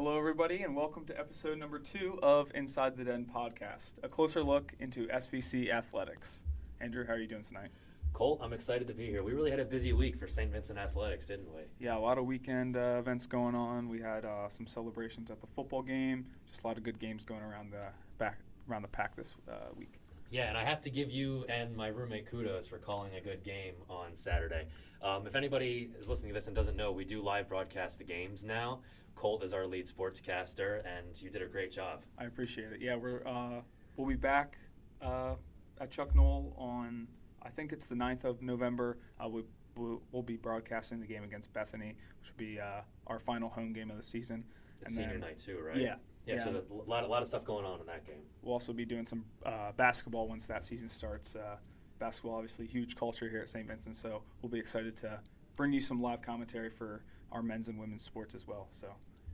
Hello, everybody, and welcome to episode number 2 of Inside the Den podcast, a closer look into SVC Athletics. Andrew, how are you doing tonight? Colt, I'm excited to be here. We really had a busy week for St. Vincent Athletics, didn't we? Yeah, a lot of weekend events going on. We had some celebrations at the football game, just a lot of good games going around the pack this week. Yeah, and I have to give you and my roommate kudos for calling a good game on Saturday. If anybody is listening to this and doesn't know, we do live broadcast the games now. Colt is our lead sportscaster, and you did a great job. I appreciate it. Yeah, we'll be back at Chuck Knoll on, I think it's the 9th of November. We'll be broadcasting the game against Bethany, which will be our final home game of the season. It's senior night too, right? Yeah. Yeah, so a lot of stuff going on in that game. We'll also be doing some basketball once that season starts. Basketball, obviously, huge culture here at St. Vincent, so we'll be excited to bring you some live commentary for our men's and women's sports as well. So,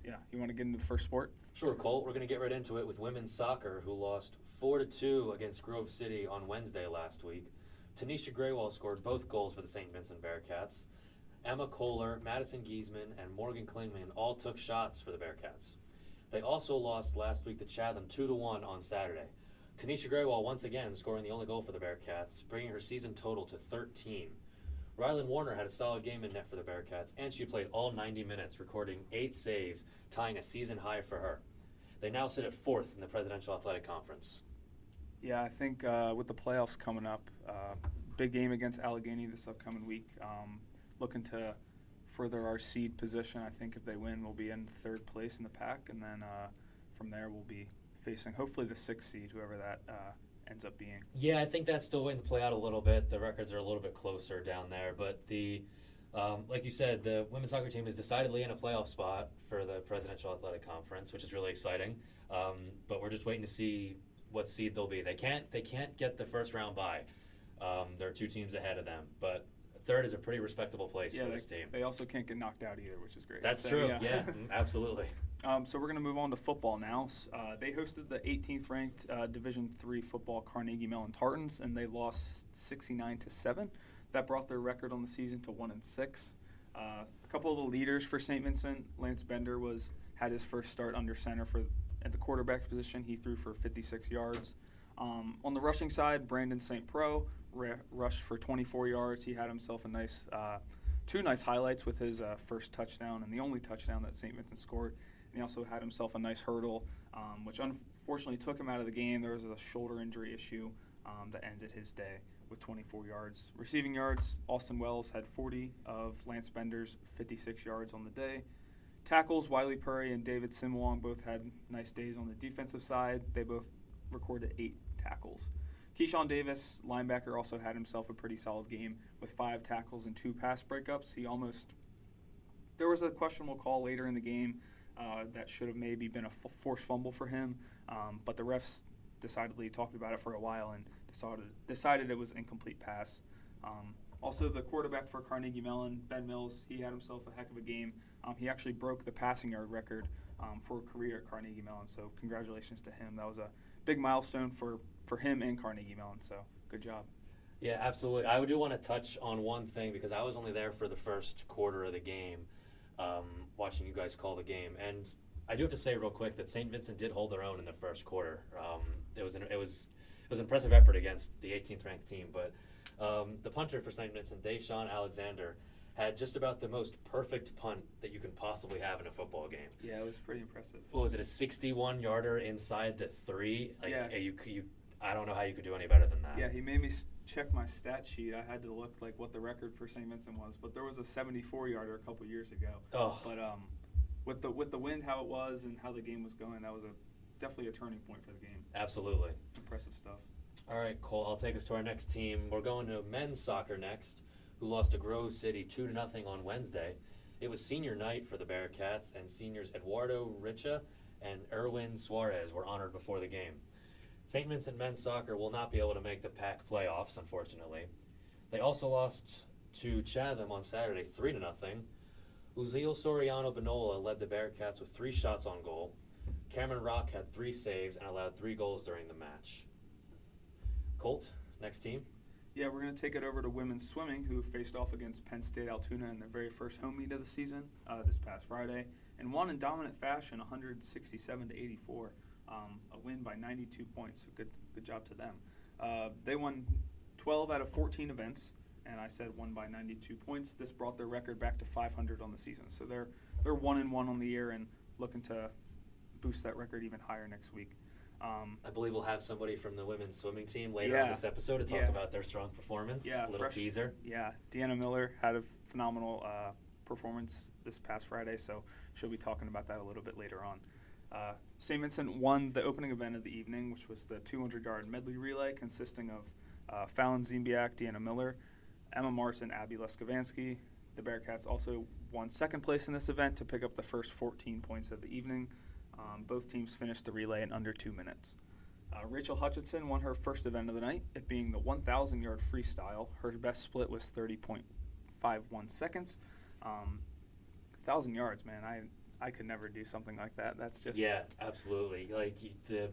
yeah, you want to get into the first sport? Sure, Colt. We're going to get right into it with women's soccer, who lost 4-2 against Grove City on Wednesday last week. Tanisha Graywall scored both goals for the St. Vincent Bearcats. Emma Kohler, Madison Giesman, and Morgan Klingman all took shots for the Bearcats. They also lost last week to Chatham 2-1 on Saturday. Tanisha Graywall once again scoring the only goal for the Bearcats, bringing her season total to 13. Rylan Warner had a solid game in net for the Bearcats, and she played all 90 minutes, recording 8 saves, tying a season high for her. They now sit at 4th in the Presidential Athletic Conference. Yeah, I think with the playoffs coming up, big game against Allegheny this upcoming week. Looking to further our seed position. I think if they win, we'll be in 3rd place in the pack, and then from there we'll be facing hopefully the 6th seed, whoever that ends up being. Yeah, I think that's still waiting to play out a little bit. The records are a little bit closer down there, but like you said, the women's soccer team is decidedly in a playoff spot for the Presidential Athletic Conference, which is really exciting. But we're just waiting to see what seed they'll be. They can't get the first round bye. There are 2 teams ahead of them, but 3rd is a pretty respectable place for this team. They also can't get knocked out either, which is great. That's true. Yeah, absolutely. So we're going to move on to football now. They hosted the 18th ranked Division III football Carnegie Mellon Tartans, and they lost 69-7. That brought their record on the season to 1-6. A couple of the leaders for St. Vincent, Lance Bender had his first start under center at the quarterback position. He threw for 56 yards. On the rushing side, Brandon St. Pro rushed for 24 yards. He had himself a two nice highlights with his first touchdown and the only touchdown that St. Vincent scored. And he also had himself a nice hurdle, which unfortunately took him out of the game. There was a shoulder injury issue that ended his day with 24 yards. Receiving yards, Austin Wells had 40 of Lance Bender's 56 yards on the day. Tackles, Wiley Purry and David Simwong both had nice days on the defensive side. They both recorded 8 tackles. Keyshawn Davis, linebacker, also had himself a pretty solid game with 5 tackles and 2 pass breakups. There was a questionable call later in the game that should have maybe been a forced fumble for him, but the refs decidedly talked about it for a while and decided it was an incomplete pass. Also, the quarterback for Carnegie Mellon, Ben Mills, he had himself a heck of a game. He actually broke the passing yard record for a career at Carnegie Mellon, so congratulations to him. That was a big milestone for him and Carnegie Mellon, so good job. Yeah, absolutely. I do want to touch on one thing because I was only there for the first quarter of the game, watching you guys call the game. And I do have to say real quick that St. Vincent did hold their own in the first quarter. It was an impressive effort against the 18th ranked team, but the punter for St. Vincent, Deshaun Alexander, had just about the most perfect punt that you can possibly have in a football game. Yeah, it was pretty impressive. What was it, a 61-yarder inside the 3? Yeah. I don't know how you could do any better than that. Yeah, he made me check my stat sheet. I had to look like what the record for St. Vincent was, but there was a 74-yarder a couple years ago. Oh. But with the wind, how it was, and how the game was going, that was definitely a turning point for the game. Absolutely. Impressive stuff. All right, Cole, I'll take us to our next team. We're going to men's soccer next, who lost to Grove City 2-0 on Wednesday. It was senior night for the Bearcats, and seniors Eduardo Richa and Erwin Suarez were honored before the game. St. Vincent men's soccer will not be able to make the PAC playoffs, unfortunately. They also lost to Chatham on Saturday 3-0. Uziel Soriano Benola led the Bearcats with 3 shots on goal. Cameron Rock had 3 saves and allowed 3 goals during the match. Colt, next team. Yeah, we're going to take it over to women's swimming, who faced off against Penn State Altoona in their very first home meet of the season this past Friday, and won in dominant fashion, 167-84. A win by 92 points. Good job to them. They won 12 out of 14 events, and I said won by 92 points. This brought their record back to 500 on the season. So they're 1-1 on the year and looking to boost that record even higher next week. I believe we'll have somebody from the women's swimming team later on this episode to talk about their strong performance. Yeah, little teaser. Yeah, Deanna Miller had a phenomenal performance this past Friday, so she'll be talking about that a little bit later on. St. Vincent won the opening event of the evening, which was the 200-yard medley relay consisting of Fallon Ziembiak, Deanna Miller, Emma Martz, and Abby Luskavansky. The Bearcats also won second place in this event to pick up the first 14 points of the evening. Both teams finished the relay in under 2 minutes. Rachel Hutchinson won her first event of the night, it being the 1,000-yard freestyle. Her best split was 30.51 seconds. 1,000 yards, man. I could never do something like that. That's just... Yeah, absolutely. Like, the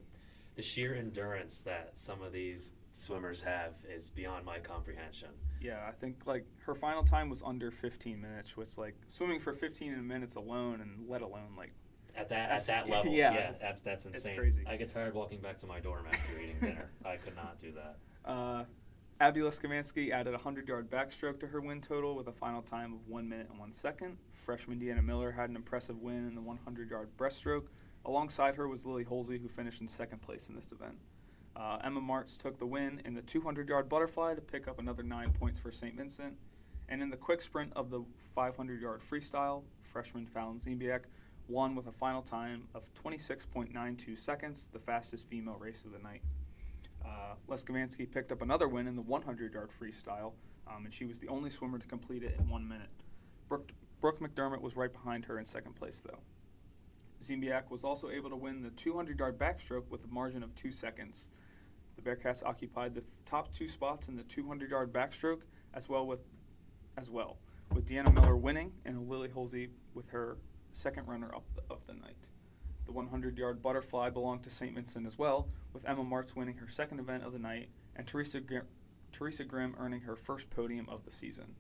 sheer endurance that some of these swimmers have is beyond my comprehension. Yeah, I think, like, her final time was under 15 minutes, which, like, swimming for 15 minutes alone, and let alone, like... At that level, that's insane. It's crazy. I get tired walking back to my dorm after eating dinner. I could not do that. Abby Luskavansky added a 100-yard backstroke to her win total with a final time of 1 minute and 1 second. Freshman Deanna Miller had an impressive win in the 100-yard breaststroke. Alongside her was Lily Holsey, who finished in second place in this event. Emma Martz took the win in the 200-yard butterfly to pick up another 9 points for St. Vincent. And in the quick sprint of the 500-yard freestyle, freshman Fallon Ziembiak won with a final time of 26.92 seconds, the fastest female race of the night. Luskavansky picked up another win in the 100-yard freestyle, and she was the only swimmer to complete it in 1 minute. Brooke McDermott was right behind her in second place, though. Ziembiak was also able to win the 200-yard backstroke with a margin of 2 seconds. The Bearcats occupied the top 2 spots in the 200-yard backstroke, as well, with Deanna Miller winning and Lily Holsey with her second runner-up of the night. The 100-yard butterfly belonged to St. Vincent as well, with Emma Martz winning her second event of the night and Teresa Grimm earning her first podium of the season.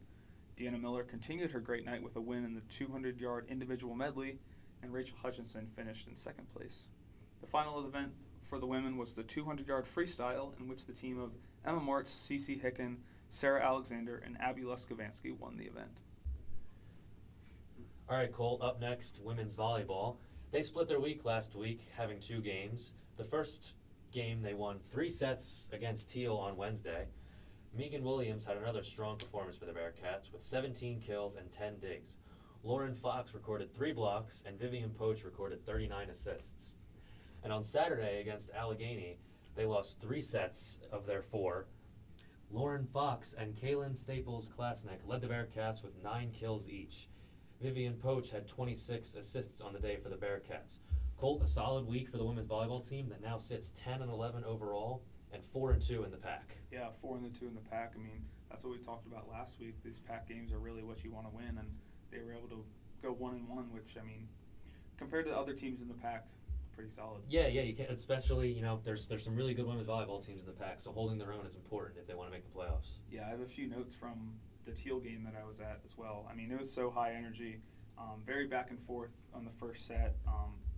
Deanna Miller continued her great night with a win in the 200-yard individual medley, and Rachel Hutchinson finished in second place. The final event for the women was the 200-yard freestyle, in which the team of Emma Martz, Cece Hicken, Sarah Alexander, and Abby Luskavansky won the event. All right, Colt, up next, women's volleyball. They split their week last week, having 2 games. The first game, they won 3 sets against Teal on Wednesday. Megan Williams had another strong performance for the Bearcats with 17 kills and 10 digs. Lauren Fox recorded 3 blocks, and Vivian Poach recorded 39 assists. And on Saturday against Allegheny, they lost 3 sets of their 4. Lauren Fox and Kaylin Staples-Klasnick led the Bearcats with 9 kills each. Vivian Poach had 26 assists on the day for the Bearcats. Colt, a solid week for the women's volleyball team that now sits 10-11 overall and 4-2 in the pack. Yeah, 4-2 in the pack. I mean, that's what we talked about last week. These pack games are really what you want to win, and they were able to go 1-1, which, I mean, compared to other teams in the pack, pretty solid. Yeah, you can, especially, there's some really good women's volleyball teams in the pack, so holding their own is important if they want to make the playoffs. Yeah, I have a few notes from the Teal game that I was at as well. I mean, it was so high energy, very back and forth on the first set,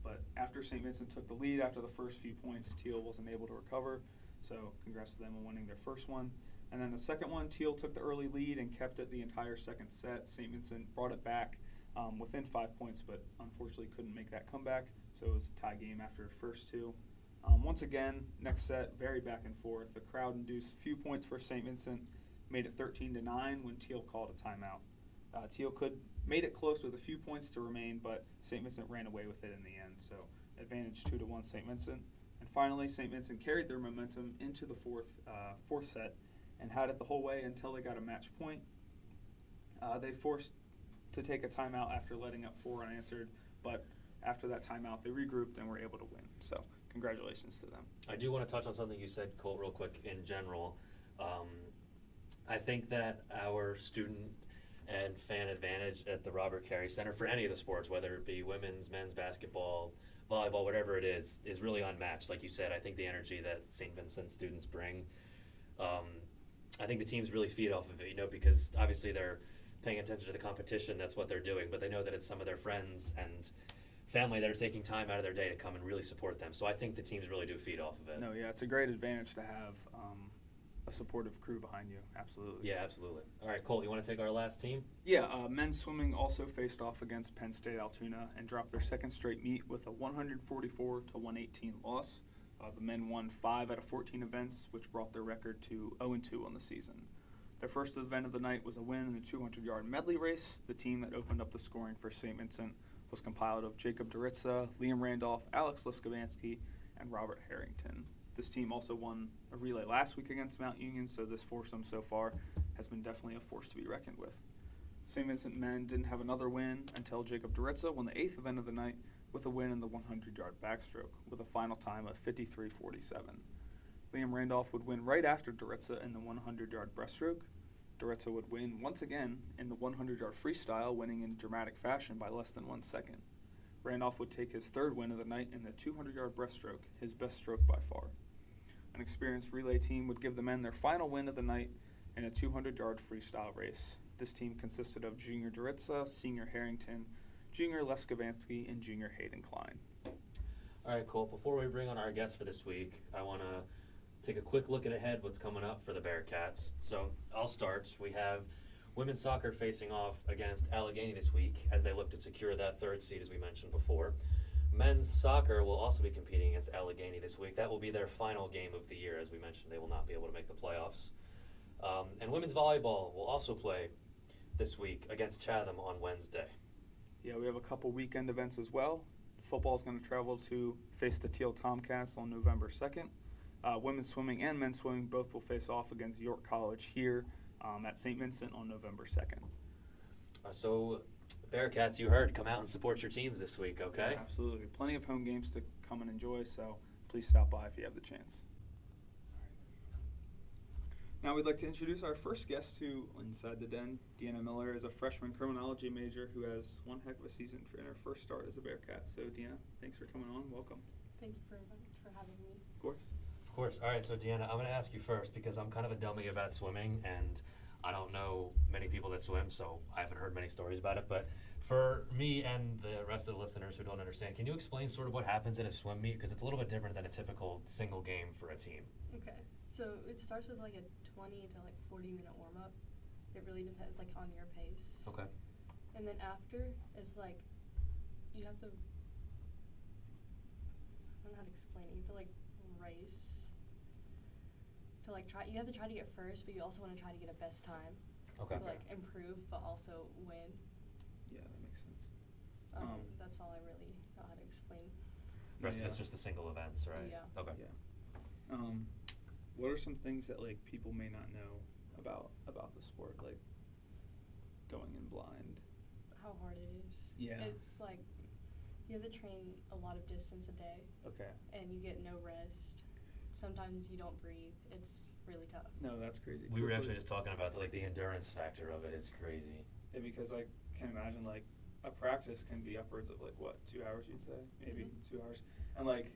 but after St. Vincent took the lead after the first few points, Teal wasn't able to recover, so congrats to them on winning their first one. And then the second one, Teal took the early lead and kept it the entire second set. St. Vincent brought it back within 5 points, but unfortunately couldn't make that comeback, so it was a tie game after the first 2. Once again, next set, very back and forth. The crowd induced few points for St. Vincent, made it 13-9 when Teal called a timeout. Teal made it close with a few points to remain, but St. Vincent ran away with it in the end. So advantage 2-1 St. Vincent. And finally, St. Vincent carried their momentum into the fourth set and had it the whole way until they got a match point. They forced to take a timeout after letting up 4 unanswered, but after that timeout, they regrouped and were able to win. So congratulations to them. I do want to touch on something you said, Colt, real quick in general. I think that our student and fan advantage at the Robert Carey Center for any of the sports, whether it be women's, men's basketball, volleyball, whatever it is really unmatched. Like you said, I think the energy that St. Vincent students bring I think the teams really feed off of it, because obviously they're paying attention to the competition. That's what they're doing, but they know that it's some of their friends and family that are taking time out of their day to come and really support them. So I think the teams really do feed off of it. No, yeah, it's a great advantage to have a supportive crew behind you. Absolutely. Yeah, absolutely. All right, Colt, you want to take our last team? Yeah, men's swimming also faced off against Penn State Altoona and dropped their second straight meet with a 144-118 loss. The men won 5 out of 14 events, which brought their record to 0-2 on the season. Their first event of the night was a win in the 200-yard medley race. The team that opened up the scoring for St. Vincent was compiled of Jacob Doritza, Liam Randolph, Alex Lucuski, and Robert Harrington. This team also won a relay last week against Mount Union, so this foursome so far has been definitely a force to be reckoned with. St. Vincent men didn't have another win until Jacob Doritza won the 8th event of the night with a win in the 100-yard backstroke with a final time of 53:47. Liam Randolph would win right after Doritza in the 100-yard breaststroke. Doritza would win once again in the 100-yard freestyle, winning in dramatic fashion by less than 1 second. Randolph would take his third win of the night in the 200-yard breaststroke, his best stroke by far. An experienced relay team would give the men their final win of the night in a 200-yard freestyle race. This team consisted of Junior Doritza, Senior Harrington, Junior Leskavansky, and Junior Hayden Klein. All right, Colt, before we bring on our guest for this week, I want to take a quick look ahead what's coming up for the Bearcats. So I'll start. We have women's soccer facing off against Allegheny this week as they look to secure that third seed, as we mentioned before. Men's soccer will also be competing against Allegheny this week. That will be their final game of the year. As we mentioned, they will not be able to make the playoffs. And women's volleyball will also play this week against Chatham on Wednesday. Yeah, we have a couple weekend events as well. Football is going to travel to face the Teal Tomcats on November 2nd. Women's swimming and men's swimming both will face off against York College here at St. Vincent on November 2nd. So, Bearcats, you heard, come out and support your teams this week, okay? Yeah, absolutely. Plenty of home games to come and enjoy, so please stop by if you have the chance. Now we'd like to introduce our first guest to Inside the Den. Deanna Miller is a freshman criminology major who has one heck of a season in her first start as a Bearcat. So Deanna, thanks for coming on. Welcome. Thank you for having me. Of course. Of course. All right, so Deanna, I'm going to ask you first because I'm kind of a dummy about swimming, and I don't know many people that swim, so I haven't heard many stories about it. But for me and the rest of the listeners who don't understand, can you explain sort of what happens in a swim meet? Because it's a little bit different than a typical single game for a team. Okay, so it starts with like a 20 to like 40-minute warm-up. It really depends, like on your pace. Okay. And then after, it's like you have to, I don't know how to explain it. You have to like race to like try. You have to try to get first, but you also want to try to get a best time. Okay. To like improve, but also win. Yeah, that makes sense. That's all I really know how to explain. Rest of it's just the single events, right? Yeah. Okay. Yeah. What are some things that like people may not know about the sport, like going in blind? How hard it is. Yeah. It's like you have to train a lot of distance a day. Okay. And you get no rest. Sometimes you don't breathe. It's really tough. No, that's crazy. We were Because, actually just talking about the endurance factor of it is crazy. Yeah, because I can imagine like a practice can be upwards of like what, 2 hours you'd say? Maybe 2 hours. And like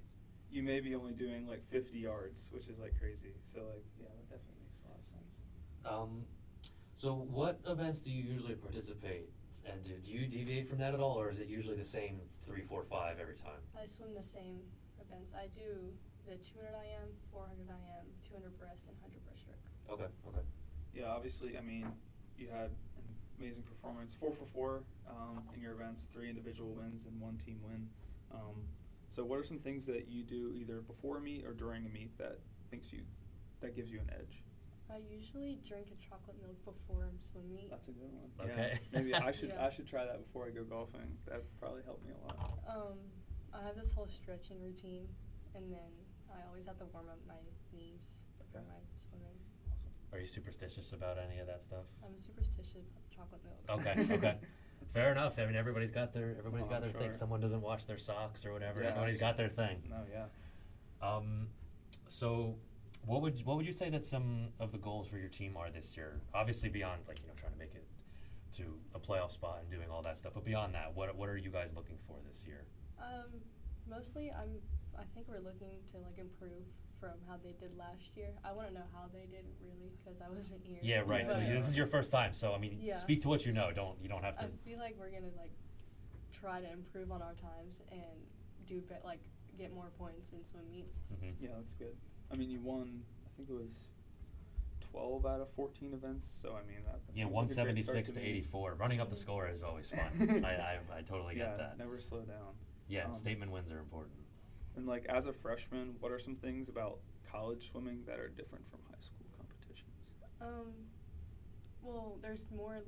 you may be only doing like 50 yards, which is like crazy. So like, yeah, that definitely makes a lot of sense. So what events do you usually participate and do you deviate from that at all, or is it usually the same 3, 4, 5 every time? I swim the same events. I do the 200 IM, 400 IM, 200 breast, and 100 breaststroke. Okay. Yeah, obviously, I mean, you had an amazing performance, 4 for 4 in your events, 3 individual wins and 1 team win. So what are some things that you do either before a meet or during a meet that gives you an edge? I usually drink a chocolate milk before swim meet. That's a good one. Okay. Yeah, maybe I should Yeah. I should try that before I go golfing. That probably helped me a lot. I have this whole stretching routine, and then I always have to warm up my knees for my swimming. Awesome. Are you superstitious about any of that stuff? I'm superstitious about the chocolate milk. Okay. Fair enough. I mean, everybody's got their I'm thing. sure. Someone doesn't wash their socks or whatever. Yeah, Everybody's got their thing. No, yeah. So what would you say that some of the goals for your team are this year? Obviously beyond trying to make it to a playoff spot and doing all that stuff, but beyond that, what are you guys looking for this year? Mostly I think we're looking to improve from how they did last year. I want to know how they did really because I wasn't here. Yeah, right. But, So this is your first time. So I mean, speak to what you know. You don't have to. I feel like we're gonna try to improve on our times and get more points in swim meets. Mm-hmm. Yeah, that's good. I mean, you won. I think it was 12 out of 14 events. So I mean, that 176 to 84. Running up the score is always fun. I totally get that. Never slow down. Yeah, statement wins are important. And as a freshman, what are some things about college swimming that are different from high school competitions? Well, there's more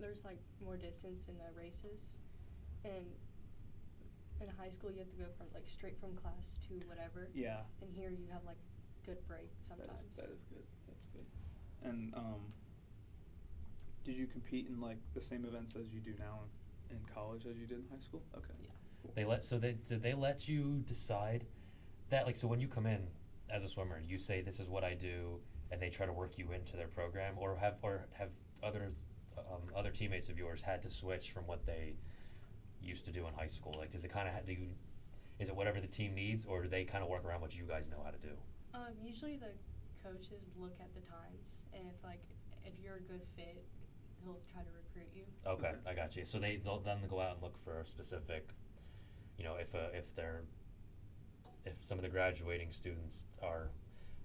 there's more distance in the races, and in high school you have to go from straight from class to whatever. Yeah. And here you have good break sometimes. That is good. That's good. And did you compete in the same events as you do now in college as you did in high school? Okay. Yeah. Cool. Did they let you decide that so when you come in as a swimmer, you say this is what I do, and they try to work you into their program, or have other teammates of yours had to switch from what they used to do in high school? Does it kind of is it whatever the team needs, or do they kind of work around what you guys know how to do? Usually the coaches look at the times, and if you're a good fit, he'll try to recruit you. Okay, I got you. So they'll then go out and look for a specific, if some of the graduating students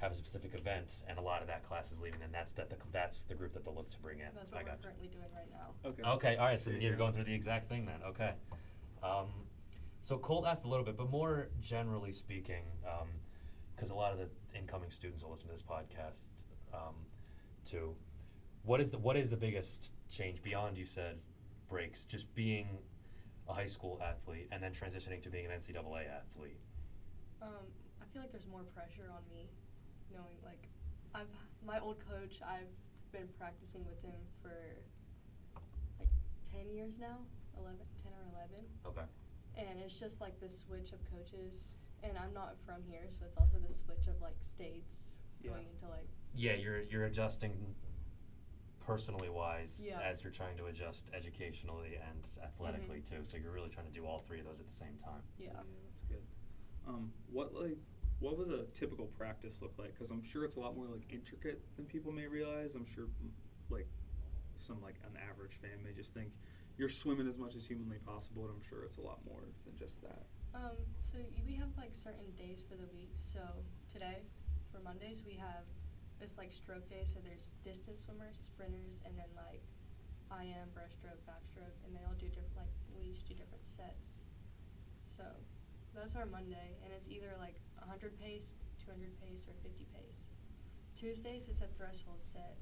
have a specific event and a lot of that class is leaving, then that's the group that they'll look to bring in. That's what we're currently doing right now. Okay. Okay, all right, so you're going through the exact thing then. Okay. So Colt asked a little bit, but more generally speaking, because a lot of the incoming students will listen to this podcast too. What is the biggest change beyond, you said, breaks, just being a high school athlete and then transitioning to being an NCAA athlete? I feel like there's more pressure on me, knowing my old coach, I've been practicing with him for 10 years now, 10 or 11. Okay. And it's just the switch of coaches, and I'm not from here, so it's also the switch of states going into Yeah, you're adjusting personally wise as you're trying to adjust educationally and athletically too. So you're really trying to do all three of those at the same time. Yeah. That's good. What was a typical practice look like? Because I'm sure it's a lot more intricate than people may realize. I'm sure an average fan may just think you're swimming as much as humanly possible, and I'm sure it's a lot more than just that. So we have certain days for the week. So today, for Mondays, we have it's stroke day. So there's distance swimmers, sprinters, and then IM, breaststroke, backstroke, and they all do different. We each do different sets. So that's our Monday, and it's either 100 pace, 200 pace, or 50 pace. Tuesdays it's a threshold set,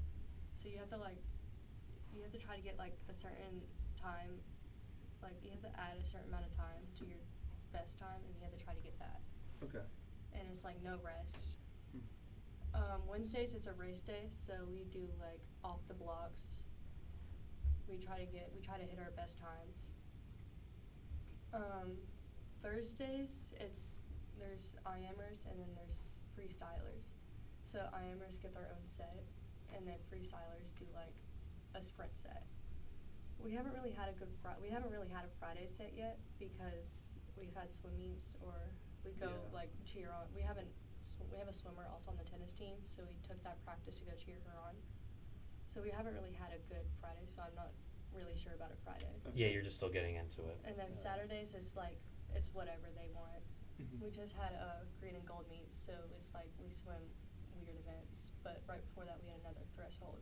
so you have to try to get a certain time, you have to add a certain amount of time to your best time, and you have to try to get that. Okay. And it's no rest. Wednesdays it's a race day, so we do off the blocks. We try to hit our best times. Thursdays there's IMers and then there's freestylers. So IMers get their own set, and then freestylers do a sprint set. We haven't really had a Friday set yet because we've had swim meets, or we go cheer on. We have a swimmer also on the tennis team, so we took that practice to go cheer her on. So we haven't really had a good Friday, so I'm not really sure about a Friday. Yeah, you're just still getting into it. And then Saturdays is it's whatever they want. Mm-hmm. We just had a green and gold meet, so it's we swim weird events. But right before that, we had another threshold.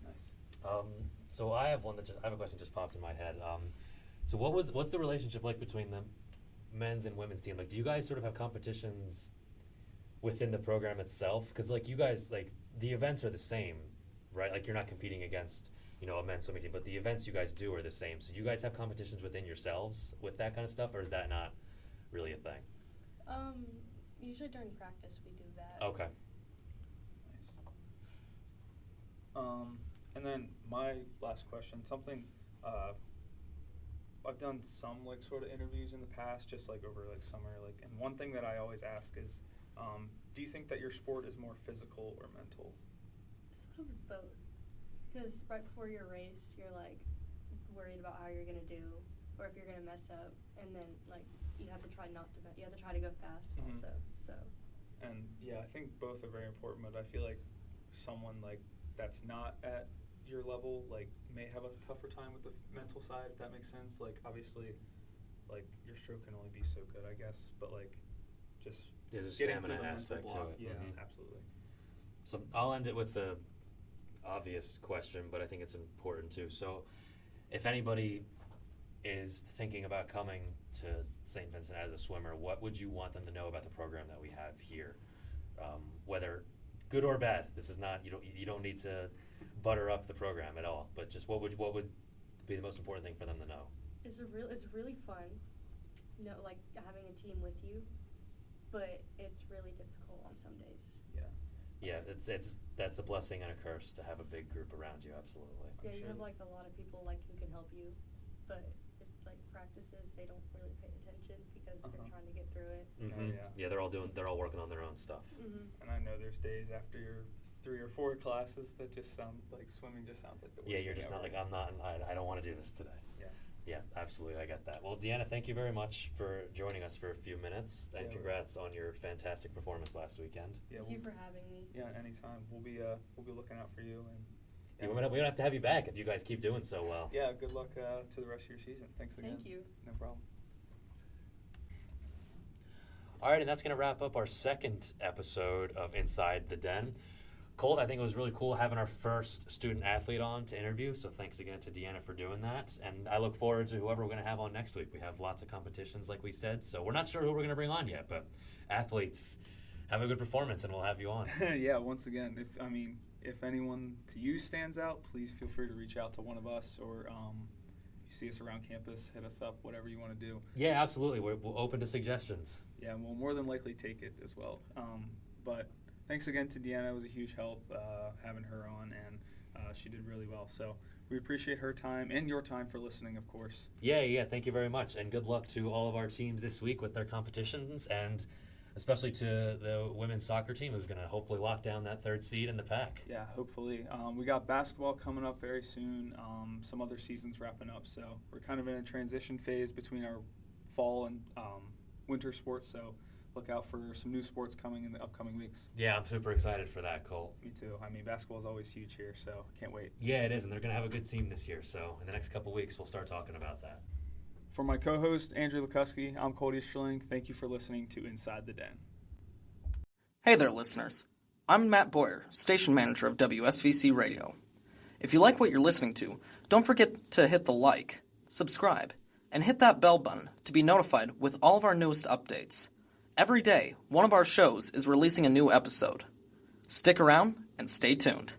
Nice. So I have a question just popped in my head. So what's the relationship between the men's and women's team? Do you guys sort of have competitions within the program itself? Because you guys the events are the same, right? You're not competing against a men's swimming team, but the events you guys do are the same. So do you guys have competitions within yourselves with that kind of stuff, or is that not really a thing? Usually during practice we do that. Okay. Nice. And then my last question, something I've done some sort of interviews in the past, just over summer, and one thing that I always ask is, do you think that your sport is more physical or mental? It's a little bit both. Because right before your race, you're worried about how you're gonna do, or if you're gonna mess up, and then you have to try to go fast also. So And yeah, I think both are very important, but I feel like someone like that's not at your level like may have a tougher time with the mental side, if that makes sense. Like obviously like your stroke can only be so good, I guess, but like just there's a getting stamina through the aspect mental block. to it. Yeah, absolutely. So I'll end it with the obvious question, but I think it's important too. So if anybody is thinking about coming to St. Vincent as a swimmer, what would you want them to know about the program that we have here? Whether good or bad, this is not, you don't need to butter up the program at all, but just what would be the most important thing for them to know? It's really fun, like having a team with you, but it's really difficult on some days. Yeah, that's a blessing and a curse to have a big group around you. Absolutely. Yeah, you have like a lot of people like who can help you, but if like practices, they don't really pay attention because they're trying to get through it. Mm-hmm. Yeah, they're all working on their own stuff. Mm-hmm. And I know there's days after your 3 or 4 classes that just sound like swimming just sounds like the worst Yeah, you're thing just ever. not like I don't want to do this today. Yeah, absolutely, I get that. Well, Deanna, thank you very much for joining us for a few minutes, and congrats on your fantastic performance last weekend. Yeah, Thank you for having me. Yeah, anytime. We'll be looking out for you. And We don't have to have you back if you guys keep doing so well. yeah, good luck to the rest of your season. Thanks again. Thank you. No problem. All right, and that's going to wrap up our second episode of Inside the Den. Colt, I think it was really cool having our first student athlete on to interview, so thanks again to Deanna for doing that. And I look forward to whoever we're going to have on next week. We have lots of competitions, like we said, so we're not sure who we're going to bring on yet, but athletes, have a good performance, and we'll have you on. Yeah, once again, if anyone to you stands out, please feel free to reach out to one of us, or if you see us around campus, hit us up, whatever you want to do. Yeah, absolutely. We're open to suggestions. Yeah, we'll more than likely take it as well. But thanks again to Deanna. It was a huge help having her on, and she did really well. So we appreciate her time and your time for listening, of course. Yeah, thank you very much. And good luck to all of our teams this week with their competitions, and especially to the women's soccer team who's going to hopefully lock down that 3rd seed in the pack. Yeah, hopefully. We got basketball coming up very soon, some other seasons wrapping up. So we're kind of in a transition phase between our fall and winter sports. So look out for some new sports coming in the upcoming weeks. Yeah, I'm super excited for that, Colt. Me too. Basketball is always huge here, so can't wait. Yeah, it is, and they're going to have a good team this year. So in the next couple weeks, we'll start talking about that. For my co-host, Andrew Lucuski, I'm Colt Easterling. Thank you for listening to Inside the Den. Hey there, listeners. I'm Matt Boyer, station manager of WSVC Radio. If you like what you're listening to, don't forget to hit the like, subscribe, and hit that bell button to be notified with all of our newest updates. Every day, one of our shows is releasing a new episode. Stick around and stay tuned.